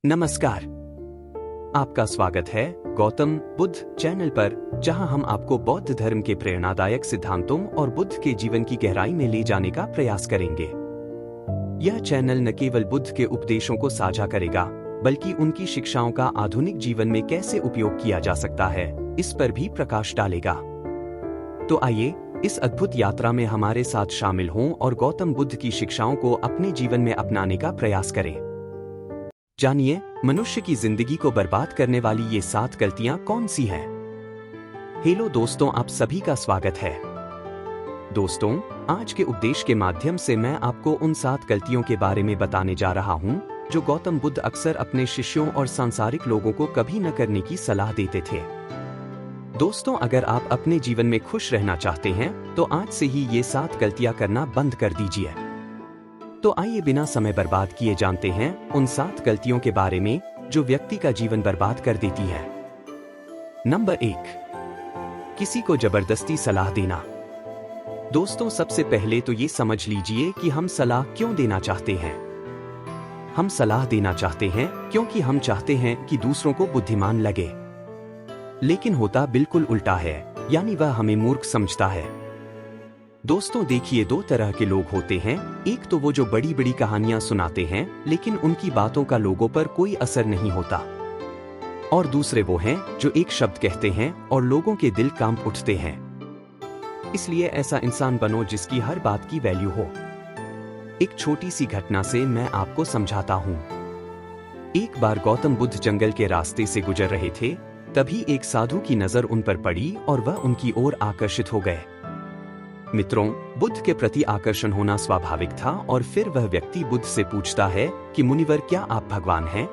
नमस्कार। आपका स्वागत है गौतम बुद्ध चैनल पर, जहां हम आपको बौद्ध धर्म के प्रेरणादायक सिद्धांतों और बुद्ध के जीवन की गहराई में ले जाने का प्रयास करेंगे। यह चैनल न केवल बुद्ध के उपदेशों को साझा करेगा, बल्कि उनकी शिक्षाओं का आधुनिक जीवन में कैसे उपयोग किया जा सकता है, इस पर भी प्रकाश डालेगा। तो आइए इस अद्भुत यात्रा में हमारे साथ शामिल हों और गौतम बुद्ध की शिक्षाओं को अपने जीवन में अपनाने का प्रयास करें। जानिए, मनुष्य की जिंदगी को बर्बाद करने वाली ये 7 गलतियां कौन सी हैं? हेलो दोस्तों, आप सभी का स्वागत है। दोस्तों, आज के उपदेश के माध्यम से मैं आपको उन 7 गलतियों के बारे में बताने जा रहा हूं, जो गौतम बुद्ध अक्सर अपने शिष्यों और सांसारिक लोगों को कभी न करने की सलाह देते थे। दोस्तों, अगर आप अपने जीवन में खुश रहना चाहते हैं, तो आज से ही ये 7 गलतियां करना बंद कर दीजिए। तो आइए बिना समय बर्बाद किए जानते हैं उन 7 गलतियों के बारे में जो व्यक्ति का जीवन बर्बाद कर देती है। नंबर 1, किसी को जबरदस्ती सलाह देना। दोस्तों, सबसे पहले तो ये समझ लीजिए कि हम सलाह क्यों देना चाहते हैं। हम सलाह देना चाहते हैं क्योंकि हम चाहते हैं कि दूसरों को बुद्धिमान लगे। लेकिन होता बिल्कुल उल्टा है, यानी वह हमें मूर्ख समझता है। दोस्तों देखिए, 2 तरह के लोग होते हैं। एक तो वो जो बड़ी बड़ी कहानियां सुनाते हैं, लेकिन उनकी बातों का लोगों पर कोई असर नहीं होता। और दूसरे वो हैं जो एक शब्द कहते हैं और लोगों के दिल कांप उठते हैं। इसलिए ऐसा इंसान बनो जिसकी हर बात की वैल्यू हो। एक छोटी सी घटना से मैं आपको समझाता हूँ। एक बार गौतम बुद्ध जंगल के रास्ते से गुजर रहे थे, तभी एक साधु की नजर उन पर पड़ी और वह उनकी ओर आकर्षित हो गए। मित्रों, बुद्ध के प्रति आकर्षण होना स्वाभाविक था और फिर वह व्यक्ति बुद्ध से पूछता है कि मुनिवर, क्या आप भगवान हैं?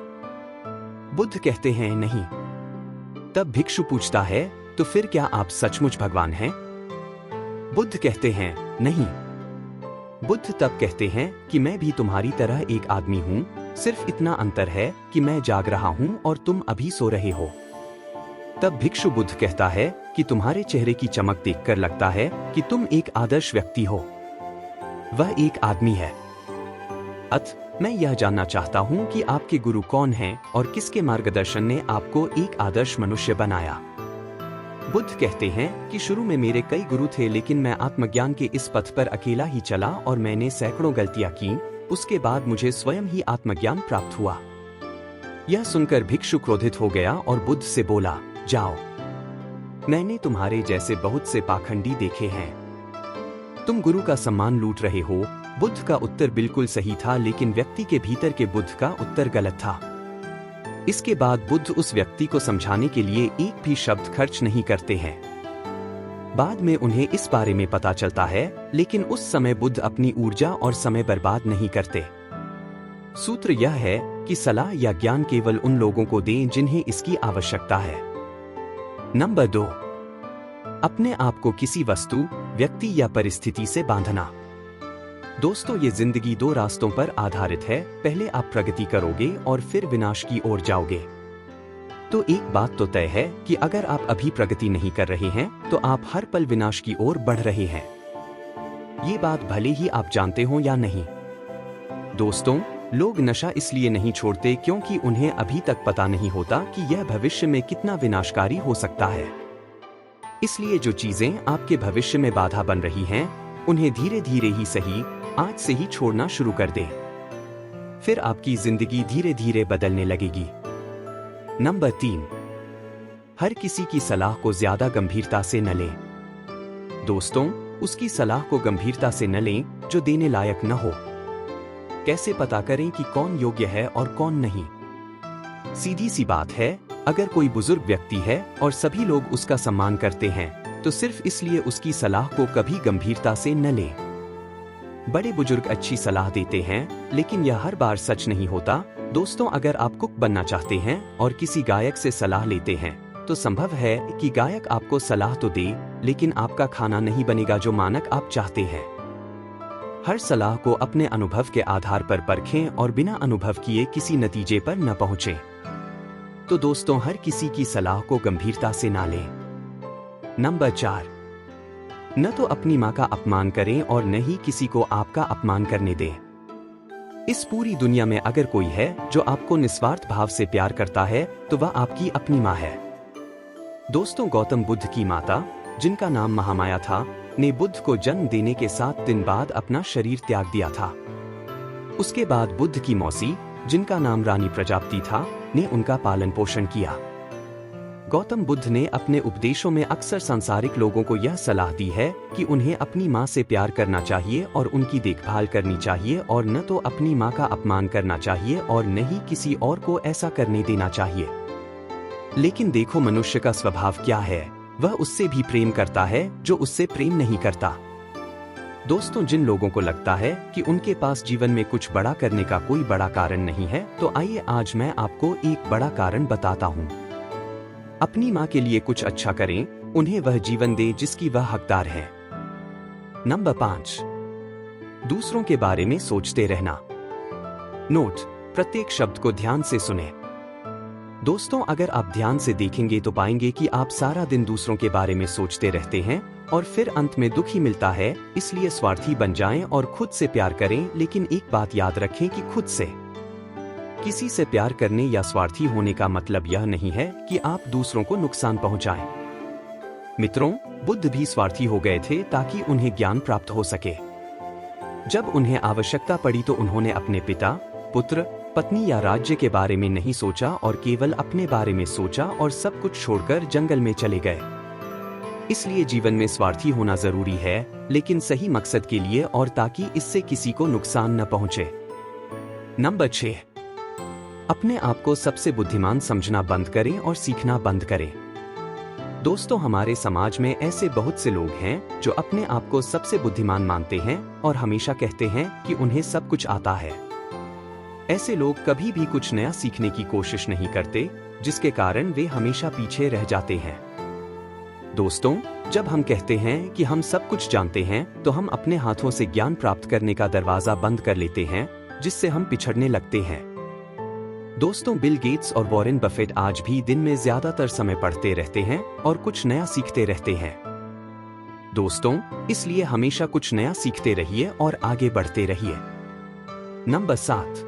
बुद्ध कहते हैं नहीं। तब भिक्षु पूछता है, तो फिर क्या आप सचमुच भगवान हैं? बुद्ध कहते हैं नहीं। बुद्ध तब कहते हैं कि मैं भी तुम्हारी तरह एक आदमी हूं, सिर्फ इतना अंतर है कि मैं जाग रहा हूं और तुम अभी सो रहे हो। तब भिक्षु बुद्ध कहता है कि तुम्हारे चेहरे की चमक देखकर लगता है कि तुम एक आदर्श व्यक्ति हो। वह एक आदमी है। मैं यह जानना चाहता हूं कि आपके गुरु कौन हैं और किसके मार्गदर्शन ने आपको एक आदर्श मनुष्य बनाया। बुद्ध कहते हैं कि शुरू में मेरे कई गुरु थे, लेकिन मैं आत्मज्ञान के इस पथ पर अकेला ही चला और मैंने सैकड़ों गलतियां की। उसके बाद मुझे स्वयं ही आत्मज्ञान प्राप्त हुआ। यह सुनकर भिक्षु क्रोधित हो गया और बुद्ध से बोला, जाओ, मैंने तुम्हारे जैसे बहुत से पाखंडी देखे हैं। तुम गुरु का सम्मान लूट रहे हो। बुद्ध का उत्तर बिल्कुल सही था, लेकिन व्यक्ति के भीतर के बुद्ध का उत्तर गलत था। इसके बाद बुद्ध उस व्यक्ति को समझाने के लिए एक भी शब्द खर्च नहीं करते हैं। बाद में उन्हें इस बारे में पता चलता है, लेकिन उस समय बुद्ध अपनी ऊर्जा और समय बर्बाद नहीं करते। सूत्र यह है कि सलाह या ज्ञान केवल उन लोगों को दें जिन्हें इसकी आवश्यकता है। नंबर 2, अपने आप को किसी वस्तु, व्यक्ति या परिस्थिति से बांधना। दोस्तों, ये जिंदगी 2 रास्तों पर आधारित है। पहले आप प्रगति करोगे और फिर विनाश की ओर जाओगे। तो एक बात तो तय है कि अगर आप अभी प्रगति नहीं कर रहे हैं, तो आप हर पल विनाश की ओर बढ़ रहे हैं। ये बात भले ही आप जानते हो या नहीं। दोस्तों, लोग नशा इसलिए नहीं छोड़ते क्योंकि उन्हें अभी तक पता नहीं होता कि यह भविष्य में कितना विनाशकारी हो सकता है। इसलिए जो चीजें आपके भविष्य में बाधा बन रही हैं, उन्हें धीरे धीरे ही सही, आज से ही छोड़ना शुरू कर दें। फिर आपकी जिंदगी धीरे धीरे बदलने लगेगी। नंबर 3, हर किसी की सलाह को ज्यादा गंभीरता से न लें। दोस्तों, उसकी सलाह को गंभीरता से न लें जो देने लायक न हो। कैसे पता करें कि कौन योग्य है और कौन नहीं? सीधी सी बात है, अगर कोई बुजुर्ग व्यक्ति है और सभी लोग उसका सम्मान करते हैं, तो सिर्फ इसलिए उसकी सलाह को कभी गंभीरता से न लें। बड़े बुजुर्ग अच्छी सलाह देते हैं, लेकिन यह हर बार सच नहीं होता। दोस्तों, अगर आप कुक बनना चाहते हैं और किसी गायक से सलाह लेते हैं, तो संभव है कि गायक आपको सलाह तो दे, लेकिन आपका खाना नहीं बनेगा जो मानक आप चाहते हैं। हर सलाह को अपने अनुभव के आधार पर परखें और बिना अनुभव किए किसी नतीजे पर न पहुंचें। तो दोस्तों, हर किसी की सलाह को गंभीरता से ना लें। नंबर 4, न तो अपनी मां का अपमान करें और न ही किसी को आपका अपमान करने दें। इस पूरी दुनिया में अगर कोई है जो आपको निस्वार्थ भाव से प्यार करता है तो वह आपकी अपनी माँ है। दोस्तों, गौतम बुद्ध की माता, जिनका नाम महामाया था, ने बुद्ध को जन्म देने के 7 दिन बाद अपना शरीर त्याग दिया था। उसके बाद बुद्ध की मौसी, जिनका नाम रानी प्रजापति था, ने उनका पालन पोषण किया। गौतम बुद्ध ने अपने उपदेशों में अक्सर सांसारिक लोगों को यह सलाह दी है कि उन्हें अपनी माँ से प्यार करना चाहिए और उनकी देखभाल करनी चाहिए और न तो अपनी माँ का अपमान करना चाहिए और न ही किसी और को ऐसा करने देना चाहिए। लेकिन देखो मनुष्य का स्वभाव क्या है, वह उससे भी प्रेम करता है जो उससे प्रेम नहीं करता। दोस्तों, जिन लोगों को लगता है कि उनके पास जीवन में कुछ बड़ा करने का कोई बड़ा कारण नहीं है, तो आइए आज मैं आपको एक बड़ा कारण बताता हूँ। अपनी माँ के लिए कुछ अच्छा करें, उन्हें वह जीवन दे जिसकी वह हकदार है। नंबर 5, दूसरों के बारे में सोचते रहना। नोट: प्रत्येक शब्द को ध्यान से सुने। दोस्तों, अगर आप ध्यान से देखेंगे तो पाएंगे कि आप सारा दिन दूसरों के बारे में सोचते रहते हैं और फिर अंत में दुख ही मिलता है। इसलिए स्वार्थी बन जाएं और खुद से प्यार करें, लेकिन एक बात याद रखें कि खुद से किसी से प्यार करने या स्वार्थी होने का मतलब यह नहीं है कि आप दूसरों को नुकसान पहुंचाएं। मित्रों, बुद्ध भी स्वार्थी हो गए थे ताकि उन्हें ज्ञान प्राप्त हो सके। जब उन्हें आवश्यकता पड़ी तो उन्होंने अपने पिता, पुत्र, पत्नी या राज्य के बारे में नहीं सोचा और केवल अपने बारे में सोचा और सब कुछ छोड़कर जंगल में चले गए। इसलिए जीवन में स्वार्थी होना जरूरी है, लेकिन सही मकसद के लिए और ताकि इससे किसी को नुकसान न पहुंचे। नंबर 6, अपने आप को सबसे बुद्धिमान समझना बंद करें और सीखना बंद करें। दोस्तों, हमारे समाज में ऐसे बहुत से लोग हैं जो अपने आप को सबसे बुद्धिमान मानते हैं और हमेशा कहते हैं कि उन्हें सब कुछ आता है। ऐसे लोग कभी भी कुछ नया सीखने की कोशिश नहीं करते, जिसके कारण वे हमेशा पीछे रह जाते हैं। दोस्तों, जब हम कहते हैं कि हम सब कुछ जानते हैं, तो हम अपने हाथों से ज्ञान प्राप्त करने का दरवाजा बंद कर लेते हैं, जिससे हम पिछड़ने लगते हैं। दोस्तों, बिल गेट्स और वॉरेन बफेट आज भी दिन में ज्यादातर समय पढ़ते रहते हैं और कुछ नया सीखते रहते हैं। दोस्तों, इसलिए हमेशा कुछ नया सीखते रहिए और आगे बढ़ते रहिए। नंबर 7,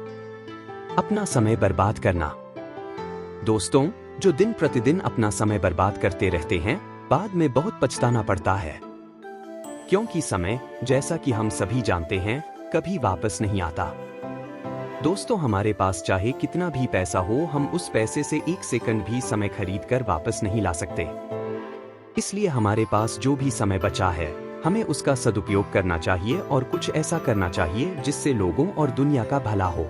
अपना समय बर्बाद करना। दोस्तों, जो दिन प्रतिदिन अपना समय बर्बाद करते रहते हैं, बाद में बहुत पछताना पड़ता है, क्योंकि समय, जैसा कि हम सभी जानते हैं, कभी वापस नहीं आता। दोस्तों, हमारे पास चाहे कितना भी पैसा हो, हम उस पैसे से 1 सेकंड भी समय खरीद कर वापस नहीं ला सकते। इसलिए हमारे पास जो भी समय बचा है, हमें उसका सदुपयोग करना चाहिए और कुछ ऐसा करना चाहिए जिससे लोगों और दुनिया का भला हो।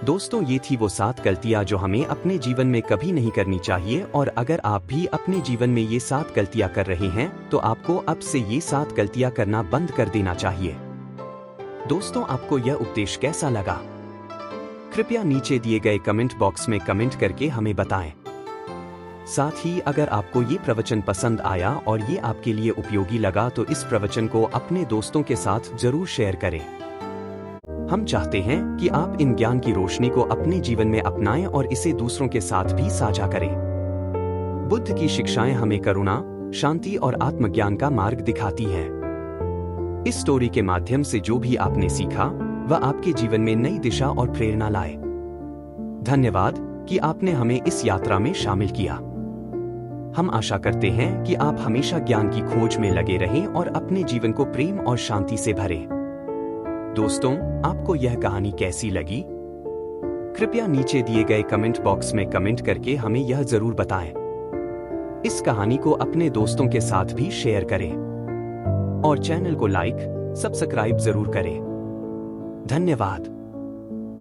दोस्तों, ये थी वो 7 गलतियां जो हमें अपने जीवन में कभी नहीं करनी चाहिए, और अगर आप भी अपने जीवन में ये 7 गलतियां कर रहे हैं तो आपको अब से ये 7 गलतियां करना बंद कर देना चाहिए। दोस्तों, आपको यह उपदेश कैसा लगा? कृपया नीचे दिए गए कमेंट बॉक्स में कमेंट करके हमें बताएं। साथ ही अगर आपको ये प्रवचन पसंद आया और ये आपके लिए उपयोगी लगा तो इस प्रवचन को अपने दोस्तों के साथ जरूर शेयर करें। हम चाहते हैं कि आप इन ज्ञान की रोशनी को अपने जीवन में अपनाएं और इसे दूसरों के साथ भी साझा करें। बुद्ध की शिक्षाएं हमें करुणा, शांति और आत्मज्ञान का मार्ग दिखाती हैं। इस स्टोरी के माध्यम से जो भी आपने सीखा, वह आपके जीवन में नई दिशा और प्रेरणा लाए। धन्यवाद कि आपने हमें इस यात्रा में शामिल किया। हम आशा करते हैं कि आप हमेशा ज्ञान की खोज में लगे रहें और अपने जीवन को प्रेम और शांति से भरें। दोस्तों, आपको यह कहानी कैसी लगी? कृपया नीचे दिए गए कमेंट बॉक्स में कमेंट करके हमें यह जरूर बताएं। इस कहानी को अपने दोस्तों के साथ भी शेयर करें और चैनल को लाइक, सब्सक्राइब जरूर करें। धन्यवाद।